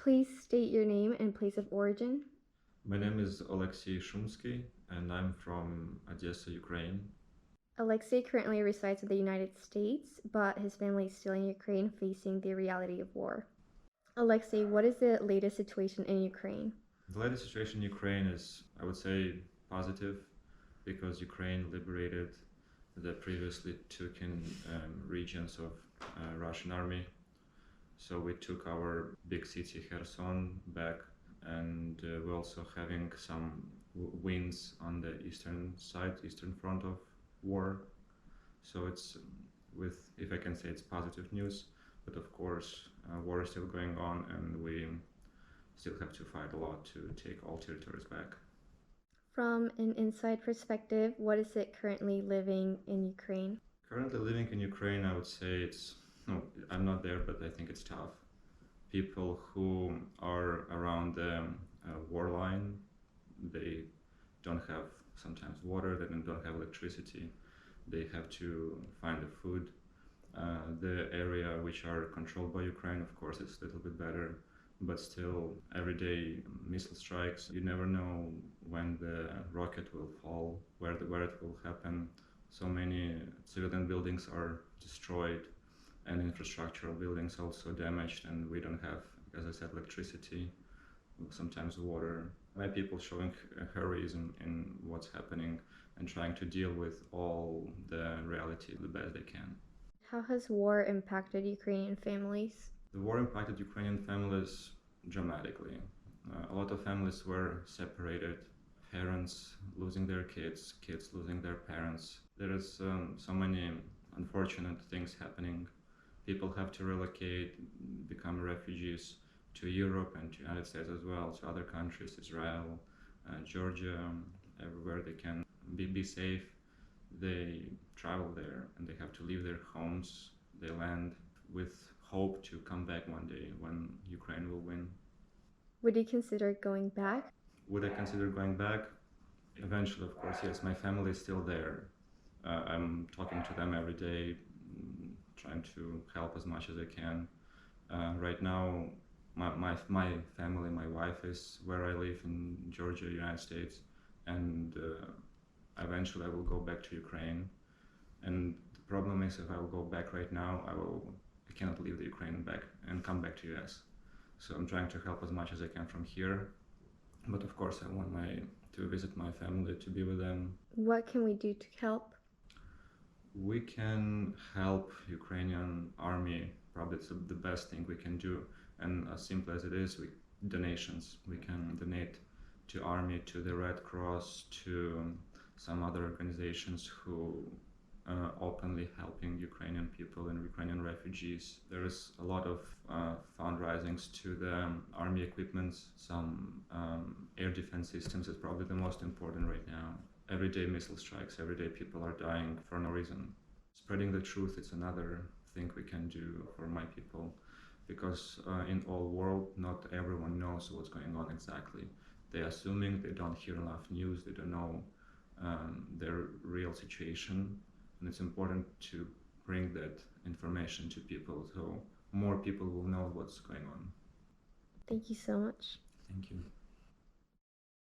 Please state your name and place of origin. My name is Alexey Shumskyi, and I'm from Odessa, Ukraine. Alexey currently resides in the United States, but his family is still in Ukraine facing the reality of war. Alexey, what is the latest situation in Ukraine? The latest situation in Ukraine is, I would say, positive because Ukraine liberated the previously taken regions of Russian army. So we took our big city Kherson back, and we're also having some wins on the eastern side, eastern front of war. So it's with, if I can say, it's positive news, but of course, war is still going on, and we still have to fight a lot to take all territories back. From an inside perspective, what is it currently living in Ukraine? Currently living in Ukraine, I would say it's, no, I'm not there, but I think it's tough. People who are around the war line, they don't have sometimes water, they don't have electricity, they have to find the food. The area which are controlled by Ukraine, of course, is a little bit better, but still, everyday missile strikes. You never know when the rocket will fall, where it will happen. So many civilian buildings are destroyed, and infrastructural buildings also damaged, and we don't have, as I said, electricity, sometimes water. My people showing heroism in what's happening and trying to deal with all the reality the best they can. How has war impacted Ukrainian families? The war impacted Ukrainian families dramatically. A lot of families were separated, parents losing their kids, kids losing their parents. There is so many unfortunate things happening. People have to relocate, become refugees to Europe and to the United States as well, to other countries, Israel, Georgia, everywhere they can be safe. They travel there and they have to leave their homes. They land with hope to come back one day when Ukraine will win. Would you consider going back? Would I consider going back? Eventually, of course, yes. My family is still there. I'm talking to them every day, trying to help as much as I can. Right now, my family, my wife is where I live in Georgia, United States, and eventually I will go back to Ukraine. And the problem is, if I will go back right now, I cannot leave the Ukraine back and come back to US. So I'm trying to help as much as I can from here. But of course, I want to visit my family, to be with them. What can we do to help? We can help Ukrainian army. Probably it's the best thing we can do. And as simple as it is, donations. We can donate to army, to the Red Cross, to some other organizations who openly helping Ukrainian people and Ukrainian refugees. There is a lot of fundraisings to the army equipments. Some air defense systems is probably the most important right now. Everyday missile strikes, everyday people are dying for no reason. Spreading the truth is another thing we can do for my people, because in all world, not everyone knows what's going on exactly. They're assuming, they don't hear enough news, they don't know their real situation, and it's important to bring that information to people so more people will know what's going on. Thank you so much. Thank you.